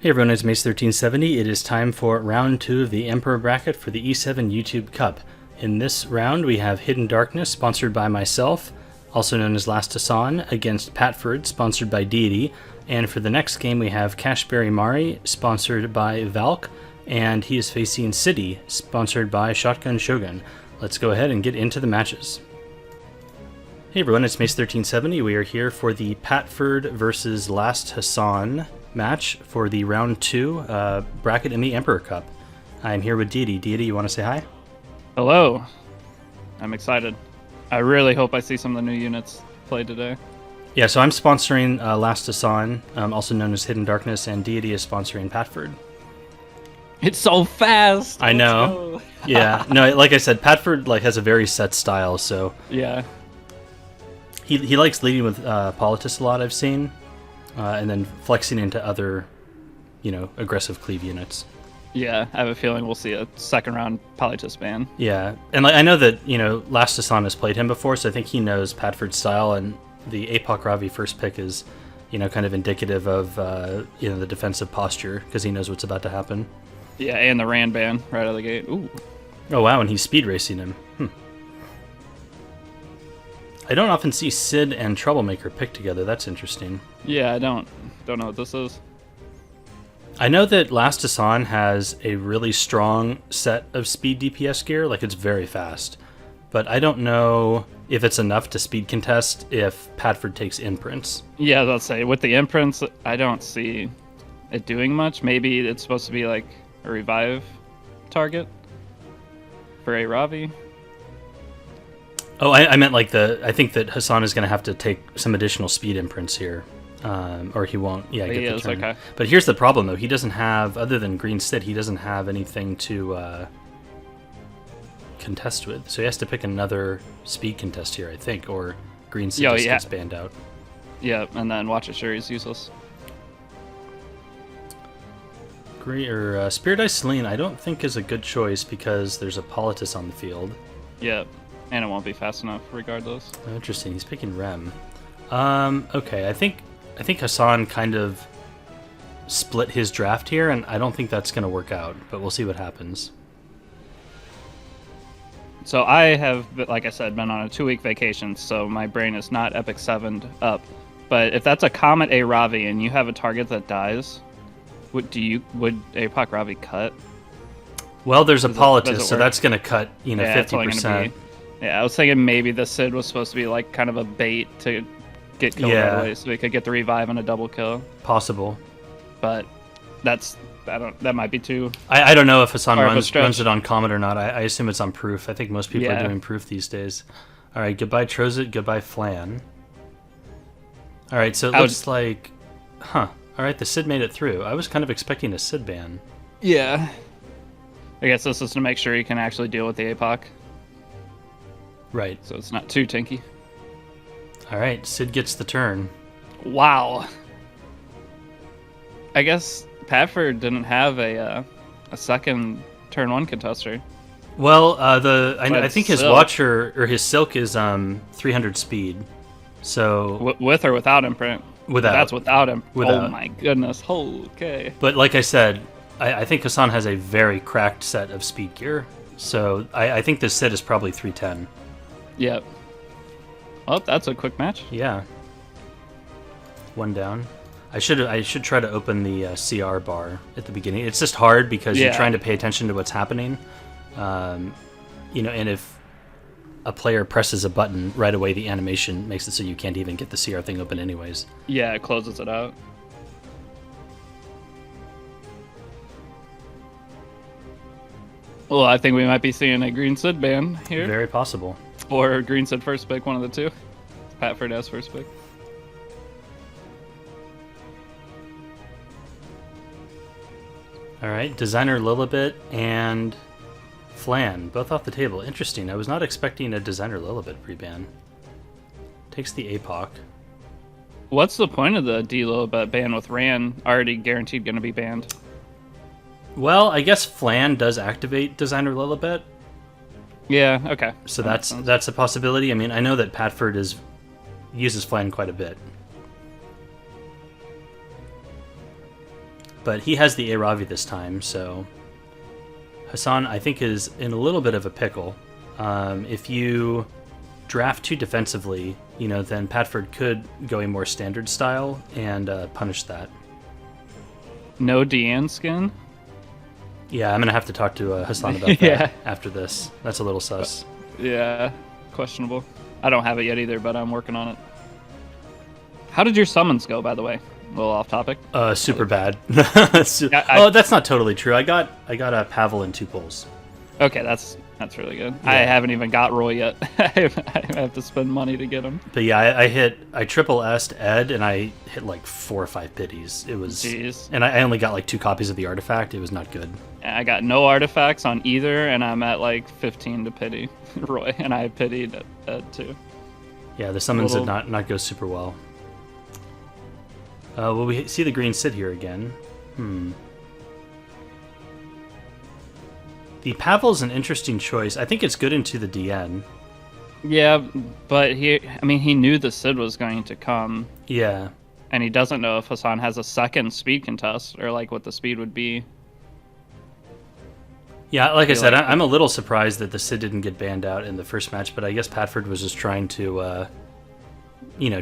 Hey everyone, it's Mace1370. It is time for round 2 of the Emperor bracket for the E7 YouTube Cup. In this round, we have Hidden Darkness, sponsored by myself, also known as Last Hassan, against Patford, sponsored by Deity. And for the next game, we have Cashberry Mari, sponsored by Valk, and he is facing City, sponsored by Shotgun Shogun. Let's go ahead and get into the matches. Hey everyone, it's Mace1370. We are here for the Patford versus Last Hassan match for the round 2 bracket in the Emperor Cup. I'm here with Deity. Deity, you want to say hi? Hello. I'm excited. I really hope I see some of the new units played today. Yeah, so I'm sponsoring Last Hassan, also known as Hidden Darkness, and Deity is sponsoring Patford. It's so fast! I know. Yeah, no, like I said, Patford has a very set style, so... Yeah. He likes leading with Politis a lot, I've seen. And then flexing into other, aggressive cleave units. Yeah, I have a feeling we'll see a second round Politis ban. Yeah, and I know that, Last Hassan has played him before, so I think he knows Patford's style, and the Apoc Ravi first pick is, kind of indicative of, the defensive posture, because he knows what's about to happen. Yeah, and the Rand ban right out of the gate. Ooh. Oh, wow, and he's speed racing him. I don't often see Sid and Troublemaker picked together. That's interesting. Yeah, I don't know what this is. I know that Last Hassan has a really strong set of speed DPS gear, it's very fast. But I don't know if it's enough to speed contest if Patford takes imprints. Yeah, let's say with the imprints, I don't see it doing much. Maybe it's supposed to be like a revive target for a Ravi. Oh, I meant I think that Hassan is going to have to take some additional speed imprints here. Or he won't, get the turn. Okay. But here's the problem, though. He doesn't have, other than Green Sid, he doesn't have anything to contest with. So he has to pick another speed contest here, I think, or Green Sid just gets banned out. Yeah, and then Watch It Sure, he's useless. Spirit Eye Celine, I don't think is a good choice because there's a Politis on the field. Yeah. And it won't be fast enough, regardless. Oh, interesting. He's picking Rem. Okay. I think Hassan kind of split his draft here, and I don't think that's going to work out. But we'll see what happens. So I have, like I said, been on a 2-week vacation, so my brain is not Epic 7'd up. But if that's a Comet A Ravi and you have a target that dies, would Apoc Ravi cut? Well, there's a Politis, so that's going to cut 50%. Yeah, I was thinking maybe the Sid was supposed to be kind of a bait to get killed right away, so we could get the revive and a double kill. Possible, but that might be too. I don't know if Hassan runs it on Comet or not. I assume it's on Proof. I think most people are doing Proof these days. All right, goodbye Trozit, goodbye Flan. All right, so it looks like, All right, the Sid made it through. I was kind of expecting a Sid ban. Yeah. I guess this is to make sure you can actually deal with the Apoc. Right. So it's not too tinky. All right, Sid gets the turn. Wow. I guess Patford didn't have a second turn 1 contester. Well, I think his Watcher or his Silk is 300 speed. So with or without imprint? Without. That's without him. Without. Oh my goodness. Okay. But like I said, I think Hassan has a very cracked set of speed gear. So I think this set is probably 310. Yep. Well, that's a quick match. Yeah. One down. I should try to open the CR bar at the beginning. It's just hard because you're trying to pay attention to what's happening. And if a player presses a button right away, the animation makes it so you can't even get the CR thing open anyways. Yeah, it closes it out. Well, I think we might be seeing a Green Sid ban here. Very possible. Or Green Sid first pick, one of the two. Patford as first pick. All right, Designer Lilibet and Flan, both off the table. Interesting. I was not expecting a Designer Lilibet pre-ban. Takes the Apoc. What's the point of the D-Lilibet ban with Ran already guaranteed going to be banned? Well, I guess Flan does activate Designer Lilibet. Yeah, okay. So that's a possibility. I mean, I know that Patford uses Flan quite a bit. but he has the Aravi this time, so Hassan, I think, is in a little bit of a pickle. If you draft too defensively, then Patford could go a more standard style and punish that. No Deanne skin? Yeah, I'm going to have to talk to Hassan about that after this. That's a little sus. Yeah, questionable. I don't have it yet either, but I'm working on it. How did your summons go, by the way? A little off topic. Super bad. That's not totally true. I got a Pavel and 2 pulls. Okay, that's really good. Yeah. I haven't even got Roy yet. I have to spend money to get him. But yeah, I triple S'd Ed, and I hit like 4 or 5 pities. It was, jeez. And I only got like 2 copies of the artifact. It was not good. I got no artifacts on either, and I'm at like 15 to pity Roy, and I pitied Ed too. Yeah, the summons did not go super well. Well, we see the green Sid here again. The Pavel's an interesting choice. I think it's good into the DN. Yeah, but he knew the Sid was going to come. Yeah. And he doesn't know if Hassan has a second speed contest, or like what the speed would be. Yeah, like I said, I'm a little surprised that the Sid didn't get banned out in the first match, but I guess Patford was just trying to,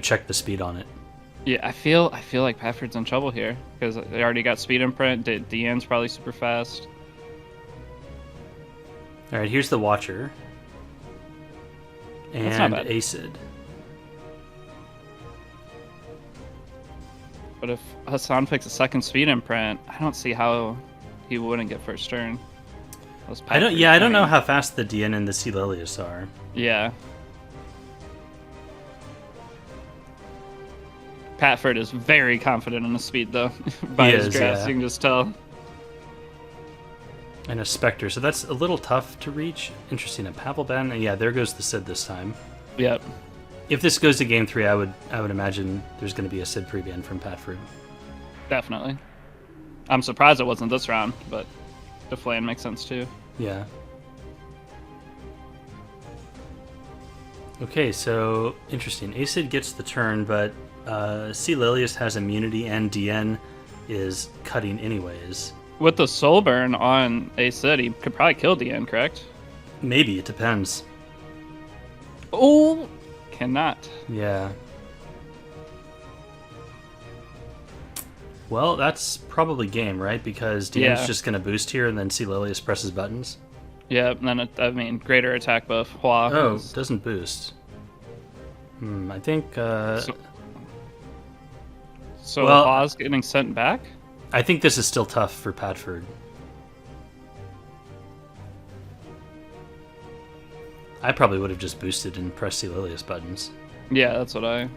check the speed on it. Yeah, I feel like Patford's in trouble here, because they already got speed imprint. Deanne's probably super fast. All right, here's the Watcher. And Acid. But if Hassan picks a second speed imprint, I don't see how he wouldn't get first turn. I don't know how fast the DN and the C. Lilius are. Yeah. Patford is very confident in his speed, though. By his grass, you can just tell. And a Spectre, so that's a little tough to reach. Interesting, a Pavel ban, and yeah, there goes the Sid this time. Yep. If this goes to game 3, I would imagine there's going to be a Sid pre-ban from Patford. Definitely. I'm surprised it wasn't this round, but the Flan makes sense too. Yeah. Okay, so interesting. Acid gets the turn, but C. Lilius has immunity, and DN is cutting anyways. With the soul burn on Acid, he could probably kill DN, correct? Maybe, it depends. Oh, cannot. Yeah. Well, that's probably game, right? Because DN's just going to boost here, and then C. Lilius presses buttons. Yeah, and then, greater attack buff. Hua doesn't boost. I think... So Hua's getting sent back? I think this is still tough for Patford. I probably would have just boosted and pressed C. Lilius buttons. Yeah, that's what I...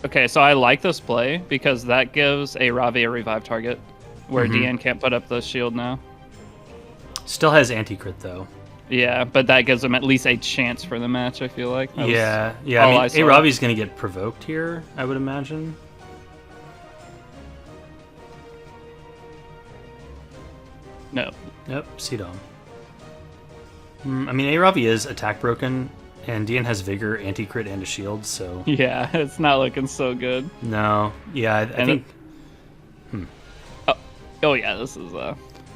Okay, so I like this play because that gives a Ravi a revive target, where DN can't put up the shield now. Still has anti-crit, though. Yeah, but that gives him at least a chance for the match, I feel like. I mean, Ravi's going to get provoked here, I would imagine. No. Nope, C-Dom. I mean, Aravi is attack broken, and DN has Vigor, Anti-Crit, and a shield, so... Yeah, it's not looking so good. No. Yeah, I think... Oh, yeah, this is...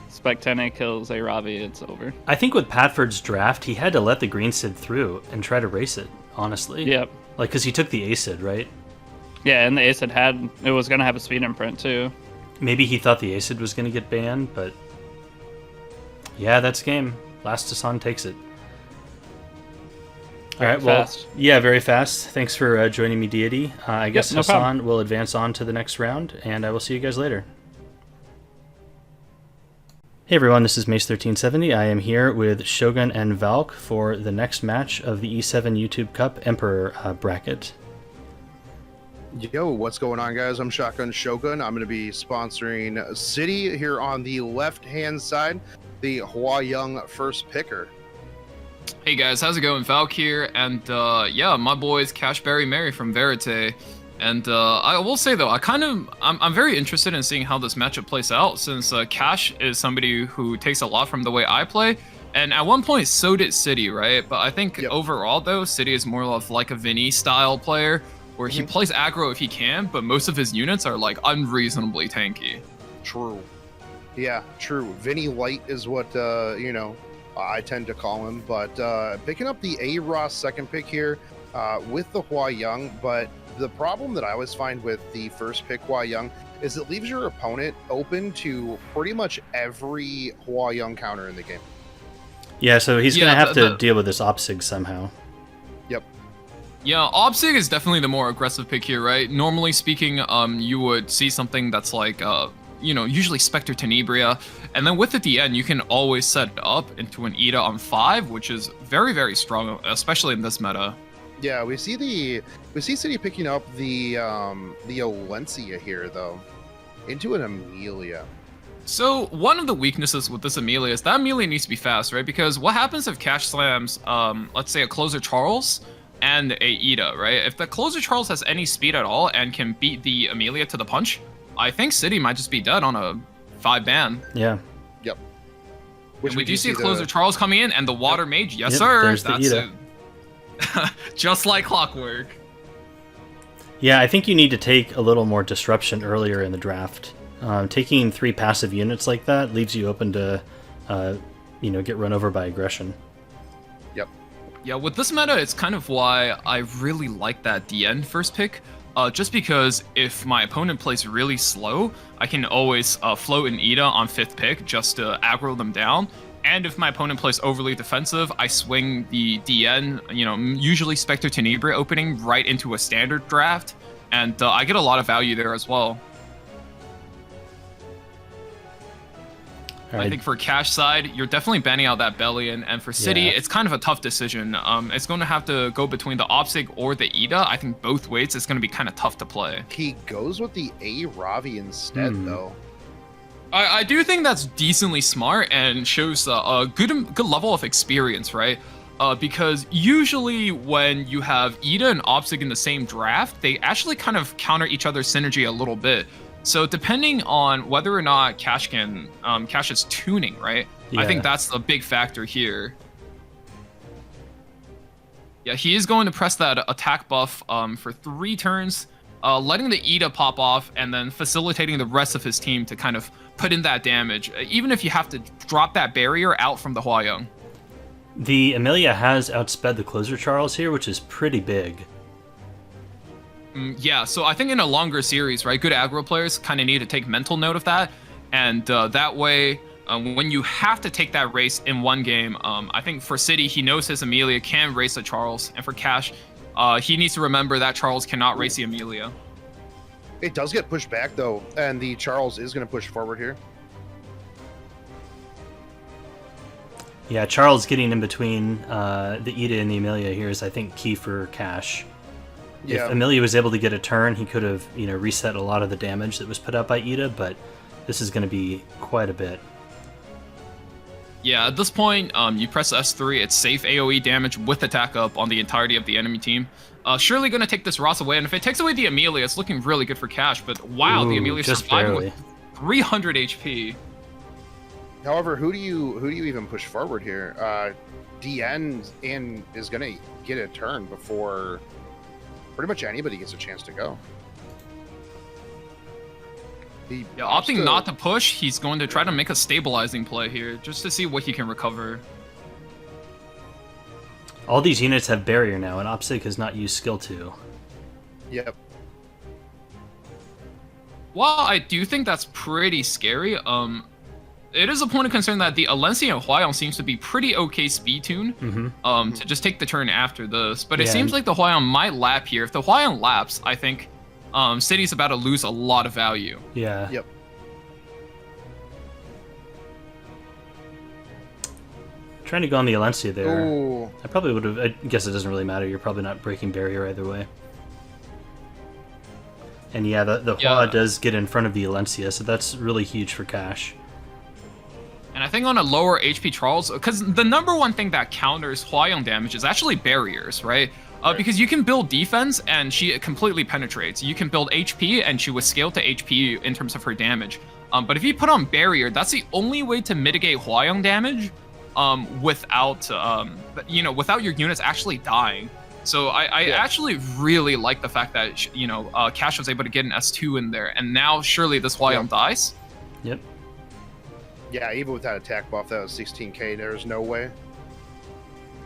Spectene kills Aravi, it's over. I think with Patford's draft, he had to let the green Sid through and try to race it, honestly. Yep. Like, because he took the Acid, right? Yeah, and the Acid it was going to have a speed imprint, too. Maybe he thought the Acid was going to get banned, but... Yeah, that's game. Last Hassan takes it. All right, well, fast. Yeah, very fast. Thanks for joining me, Deity. I guess no Hassan problem. will advance on to the next round, and I will see you guys later. Hey everyone, this is Mace1370. I am here with Shogun and Valk for the next match of the E7 YouTube Cup Emperor bracket. Yo, what's going on, guys? I'm Shotgun Shogun. I'm going to be sponsoring City here on the left-hand side, the Hua Young first picker. Hey guys, how's it going? Valk here, and yeah, my boys Cashberry Mary from Verite. And I will say though, I'm very interested in seeing how this matchup plays out, since Cash is somebody who takes a lot from the way I play, and at one point so did City, right? But I think overall though, City is more of like a Vinny style player, where he plays aggro if he can, but most of his units are like unreasonably tanky. True. Yeah, true. Vinny Light is what I tend to call him, but picking up the A-Ross second pick here with the Hua Young, but the problem that I always find with the first pick Hua Young is it leaves your opponent open to pretty much every Hua Young counter in the game. Yeah, so he's going to have to deal with this Opsig somehow. Yep. Yeah, Opsig is definitely the more aggressive pick here, right? Normally speaking, you would see something that's like, usually Spectre Tenebria, and then with the DN, you can always set it up into an Ida on 5, which is very, very strong, especially in this meta. Yeah, we see City picking up the Olencia here though, into an Amelia. So one of the weaknesses with this Amelia is that Amelia needs to be fast, right? Because what happens if Cash slams, let's say a Closer Charles and a Ida, right? If the Closer Charles has any speed at all and can beat the Amelia to the punch, I think City might just be dead on a 5-ban. Yeah. Yep. And we do see a Closer Charles coming in and the Water Mage. Yes, sir. That's it. Just like clockwork. Yeah, I think you need to take a little more disruption earlier in the draft. Taking 3 passive units like that leaves you open to, get run over by aggression. Yep. Yeah, with this meta, it's kind of why I really like that DN first pick. Just because if my opponent plays really slow, I can always float an Ida on 5th pick just to aggro them down. And if my opponent plays overly defensive, I swing the DN, usually Spectre Tenebria opening right into a standard draft, and I get a lot of value there as well. Right. I think for Cash side, you're definitely banning out that Bellion, and for City, it's kind of a tough decision. It's going to have to go between the Opsig or the Ida. I think both ways it's going to be kind of tough to play. He goes with the A Ravi instead, though. I do think that's decently smart and shows a good level of experience, right? Because usually when you have Ida and Opsig in the same draft, they actually kind of counter each other's synergy a little bit. So depending on whether or not Cash is tuning, right? Yeah. I think that's the big factor here. Yeah, he is going to press that attack buff for 3 turns, letting the Ida pop off, and then facilitating the rest of his team to kind of put in that damage, even if you have to drop that barrier out from the Hua Young. The Amelia has outsped the Closer Charles here, which is pretty big. Yeah, so I think in a longer series, right, good aggro players kind of need to take mental note of that, and that way, when you have to take that race in one game, I think for City, he knows his Amelia can race a Charles, and for Cash, he needs to remember that Charles cannot race the Amelia. It does get pushed back, though, and the Charles is going to push forward here. Yeah, Charles getting in between the Ida and the Amelia here is, I think, key for Cash. Yeah. If Amelia was able to get a turn, he could have, reset a lot of the damage that was put out by Ida, but this is going to be quite a bit. Yeah, at this point, you press S3, it's safe AoE damage with attack up on the entirety of the enemy team. Surely going to take this Ross away, and if it takes away the Amelia, it's looking really good for Cash, but wow, the Amelia surviving with 300 HP. However, who do you even push forward here? DN is going to get a turn before pretty much anybody gets a chance to go. Opting not to push, he's going to try to make a stabilizing play here, just to see what he can recover. All these units have barrier now, and Opsig has not used skill 2. Yep. While I do think that's pretty scary, it is a point of concern that the Olencia and Huayong seems to be pretty okay speed tune, to just take the turn after this. But it seems like the Huayong might lap here. If the Huayong laps, I think City's about to lose a lot of value. Yeah. Yep. Trying to go on the Olencia there. Ooh. I probably would have. I guess it doesn't really matter. You're probably not breaking barrier either way. And yeah, the Hua does get in front of the Olencia, so that's really huge for Cash. And I think on a lower HP Charles, because the number one thing that counters Huayong damage is actually barriers, right? Because you can build defense and she completely penetrates. You can build HP and she will scale to HP in terms of her damage. But if you put on barrier, that's the only way to mitigate Huayong damage without your units actually dying. So I actually really like the fact that Cash was able to get an S2 in there, and now surely this Hwayong dies. Yep. Yeah, even with that attack buff, that was 16k. There's no way.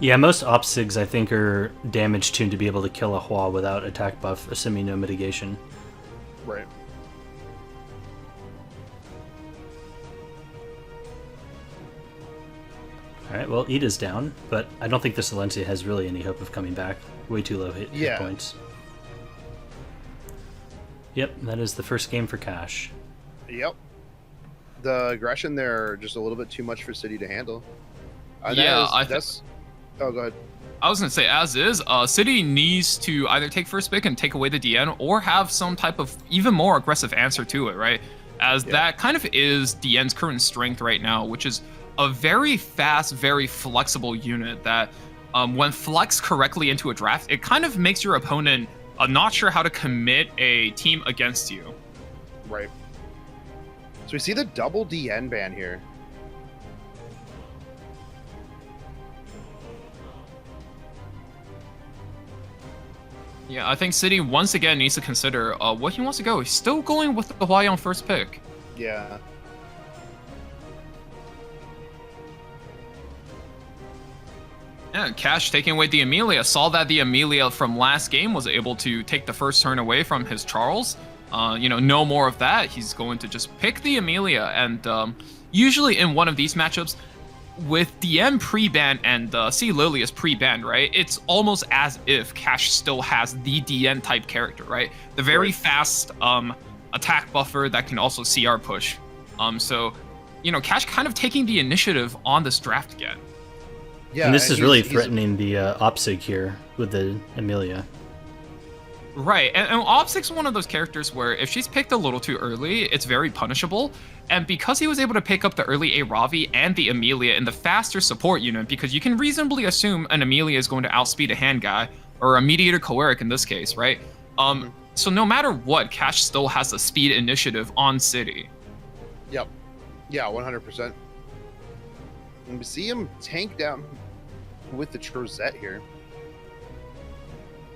Yeah, most Opsigs, I think, are damage tuned to be able to kill a Hua without attack buff, assuming no mitigation. Right. Alright, well, Ida's down, but I don't think the Silencia has really any hope of coming back. Way too low hit points. Yep, that is the first game for Cash. Yep. The aggression there just a little bit too much for City to handle. Oh, go ahead. I was gonna say, as is, City needs to either take first pick and take away the DN, or have some type of even more aggressive answer to it, right? As that kind of is DN's current strength right now, which is a very fast, very flexible unit that, when flexed correctly into a draft, it kind of makes your opponent not sure how to commit a team against you. Right. So we see the double DN ban here. Yeah, I think City once again needs to consider what he wants to go. He's still going with the Hwayong first pick. Yeah. Yeah, Cash taking away the Amelia. Saw that the Amelia from last game was able to take the first turn away from his Charles. No more of that. He's going to just pick the Amelia. And usually in one of these matchups, with DM pre-ban and C. Lilius pre-ban, right? It's almost as if Cash still has the DN type character, right? The very fast attack buffer that can also CR push. Cash kind of taking the initiative on this draft again. Yeah, and this is really threatening the Opsig here with the Amelia. Right, and Opsig's one of those characters where if she's picked a little too early, it's very punishable. And because he was able to pick up the early A Ravi and the Amelia in the faster support unit, because you can reasonably assume an Amelia is going to outspeed a hand guy, or a Mediator Choleric in this case, right? So no matter what, Cash still has the speed initiative on City. Yep. Yeah, 100%. And we see him tank down with the Trozette here.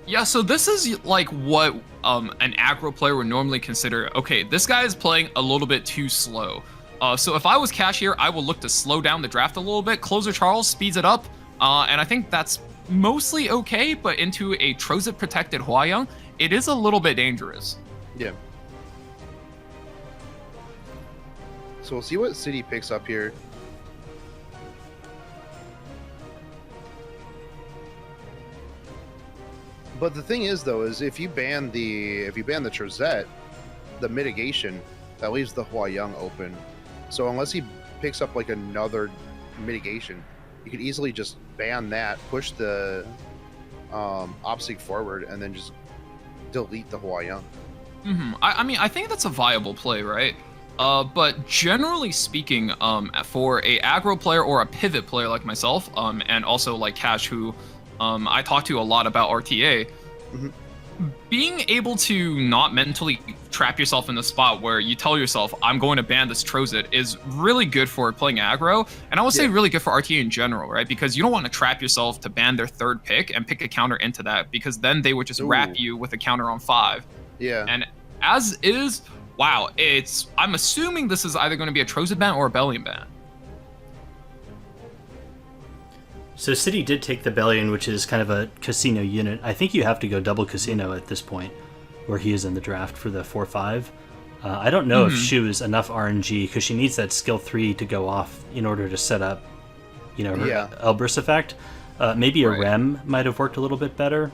Yeah, so this is like what an aggro player would normally consider. Okay, this guy is playing a little bit too slow. So if I was Cash here, I would look to slow down the draft a little bit. Closer Charles speeds it up, and I think that's mostly okay, but into a Trozette protected Hwayong, it is a little bit dangerous. Yeah. So we'll see what City picks up here. But the thing is, though, is if you ban the Trozette, the mitigation, that leaves the Hwayong open. So unless he picks up like another mitigation, you could easily just ban that, push the Opsig forward, and then just delete the Hwayong. I mean, I think that's a viable play, right? But generally speaking, for a aggro player or a pivot player like myself, and also like Cash, who I talk to a lot about RTA, being able to not mentally trap yourself in the spot where you tell yourself, I'm going to ban this Trozette, is really good for playing aggro, and I would say really good for RTA in general, right? Because you don't want to trap yourself to ban their third pick and pick a counter into that, because then they would just wrap you with a counter on 5. Yeah. And as is, wow, I'm assuming this is either going to be a Trozette ban or a Bellion ban. So City did take the Bellion, which is kind of a casino unit. I think you have to go double casino at this point, where he is in the draft for the 4-5. I don't know if Shu is enough RNG, because she needs that skill 3 to go off in order to set up, her Elbrus effect. Maybe a Rem might have worked a little bit better.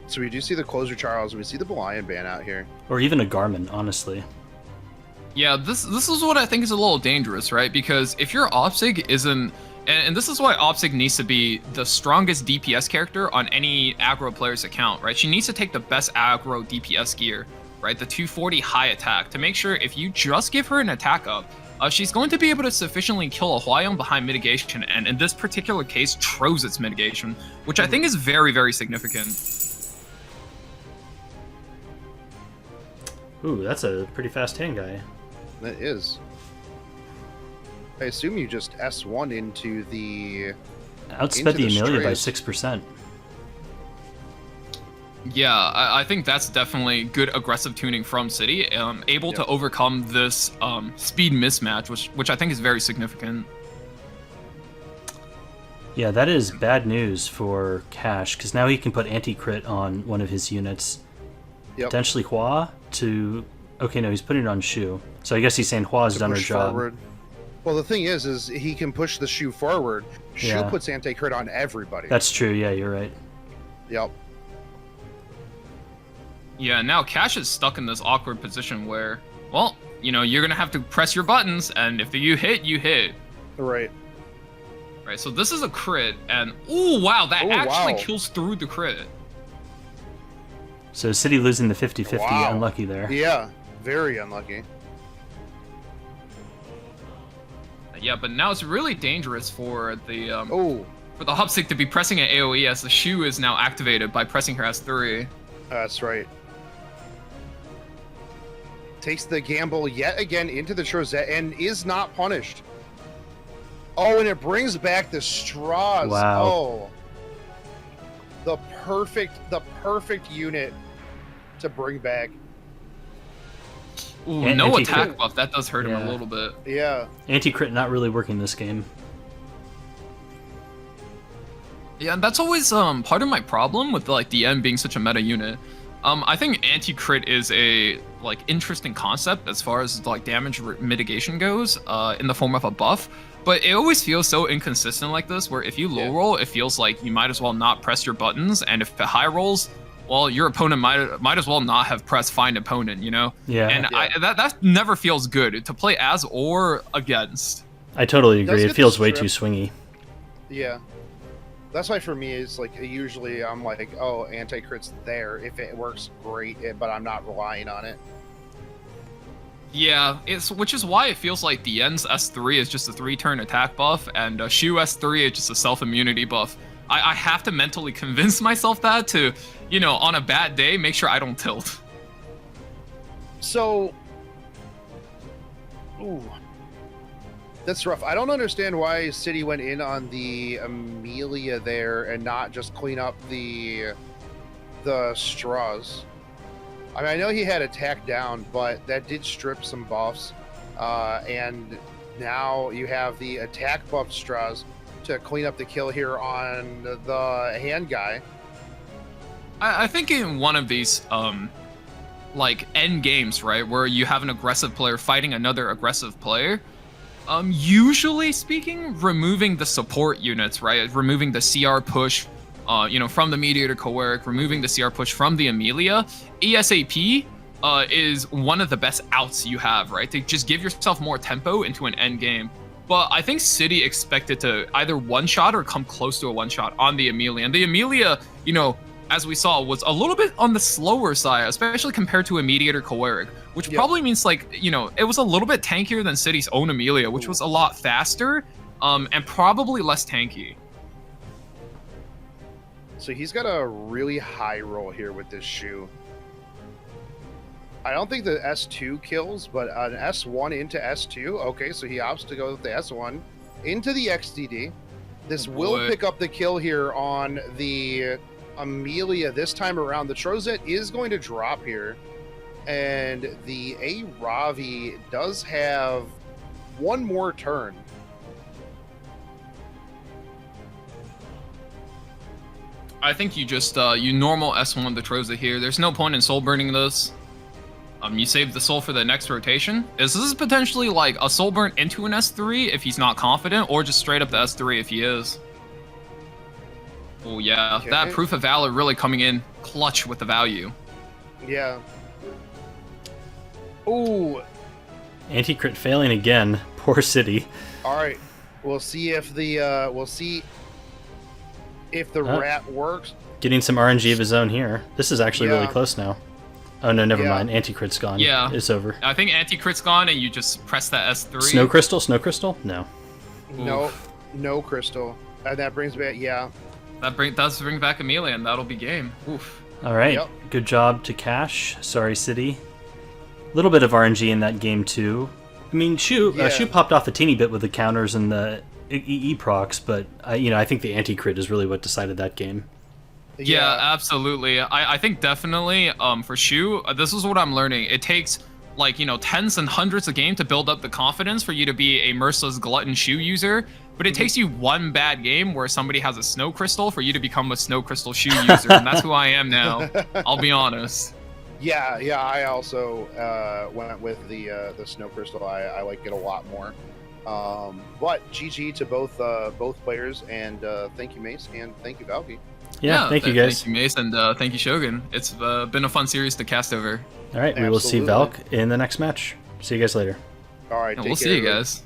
So we do see the Closer Charles, and we see the Bellion ban out here. Or even a Garmin, honestly. Yeah, this is what I think is a little dangerous, right? Because if your Opsig isn't... And this is why Opsig needs to be the strongest DPS character on any aggro player's account, right? She needs to take the best aggro DPS gear, right? The 240 high attack, to make sure if you just give her an attack up, she's going to be able to sufficiently kill a Hwayong behind mitigation, and in this particular case, Trozette's mitigation, which I think is very, very significant. Ooh, that's a pretty fast hand guy. That is. I assume you just S1 into the... Outsped the Amelia by 6%. Yeah, I think that's definitely good aggressive tuning from City, able to overcome this speed mismatch, which I think is very significant. Yeah, that is bad news for Cash, because now he can put anti-crit on one of his units. Yep. Potentially Hua to... Okay, no, he's putting it on Shu. So I guess he's saying Hua's done her job. Forward. Well, the thing is he can push the Shu forward. Shu puts anti-crit on everybody. That's true, yeah, you're right. Yep. Yeah, now Cash is stuck in this awkward position where, well, you're going to have to press your buttons, and if you hit, you hit. Right. Right, so this is a crit, and ooh, wow, that actually kills through the crit. So City losing the 50-50, unlucky there. Yeah, very unlucky. Yeah, but now it's really dangerous for the for the Hupstick to be pressing an AoE as the Shu is now activated by pressing her S3. That's right. Takes the gamble yet again into the Trozette and is not punished. Oh, and it brings back the straws. Wow. Oh. The perfect unit to bring back. Ooh, no attack buff. That does hurt him a little bit. Yeah. Anti-crit not really working this game. Yeah, and that's always part of my problem with like the M being such a meta unit. I think anti-crit is a interesting concept as far as like damage mitigation goes, in the form of a buff. But it always feels so inconsistent like this, where if you low roll, it feels like you might as well not press your buttons, and if it high rolls, well, your opponent might as well not have pressed find opponent, Yeah. And that never feels good to play as or against. I totally agree. It feels way too swingy. Yeah. That's why for me it's like usually I'm like, oh, anti-crit's there if it works great, but I'm not relying on it. Yeah, which is why it feels like the Yen's S3 is just a 3-turn attack buff, and Shu S3 is just a self-immunity buff. I have to mentally convince myself that to, on a bad day, make sure I don't tilt. So, that's rough. I don't understand why City went in on the Amelia there and not just clean up the straws. I mean, I know he had attack down, but that did strip some buffs. And now you have the attack buff straws to clean up the kill here on the hand guy. I think in one of these, end games, right, where you have an aggressive player fighting another aggressive player, usually speaking, removing the support units, right, removing the CR push, from the Mediator Choleric, removing the CR push from the Amelia, ASAP is one of the best outs you have, right? To just give yourself more tempo into an end game. But I think City expected to either one-shot or come close to a one-shot on the Amelia. And the Amelia, as we saw, was a little bit on the slower side, especially compared to a Mediator Choleric, which probably means, it was a little bit tankier than City's own Amelia, which was a lot faster, and probably less tanky. So he's got a really high roll here with this Shu. I don't think the S2 kills, but an S1 into S2. Okay, so he opts to go with the S1 into the XDD. This will pick up the kill here on the Amelia this time around. The Trozette is going to drop here. And the A Ravi does have one more turn. I think you just, you normal S1 the Trozette here. There's no point in soul burning this. You save the soul for the next rotation. Is this potentially like a soul burn into an S3 if he's not confident, or just straight up the S3 if he is? Oh yeah, okay. That Proof of Valor really coming in clutch with the value. Yeah. Ooh. Anti-crit failing again. Poor City. All right. We'll see if the rat works. Getting some RNG of his own here. This is actually really close now. Oh no, never mind. Anti-crit's gone. Yeah. It's over. I think anti-crit's gone and you just press that S3. Snow Crystal? Snow Crystal? No. No crystal. And that brings back, That does bring back Amelia, and that'll be game. Oof. All right. Yep. Good job to Cash. Sorry, City. A little bit of RNG in that game too. I mean, Shu popped off a teeny bit with the counters and the EE procs, but I think the anti-crit is really what decided that game. Yeah, absolutely. I think definitely for Shu, this is what I'm learning. It takes like, tens and hundreds of games to build up the confidence for you to be a merciless glutton Shu user. But it takes you one bad game where somebody has a snow crystal for you to become a snow crystal Shu user, and that's who I am now. I'll be honest. Yeah, I also went with the snow crystal. I like it a lot more. But GG to both players, and thank you, Mace, and thank you, Valky. Yeah, thank you guys. Thank you, Mace, and thank you, Shogun. It's been a fun series to cast over. All right, we will see Valk in the next match. See you guys later. All right, We'll see you guys.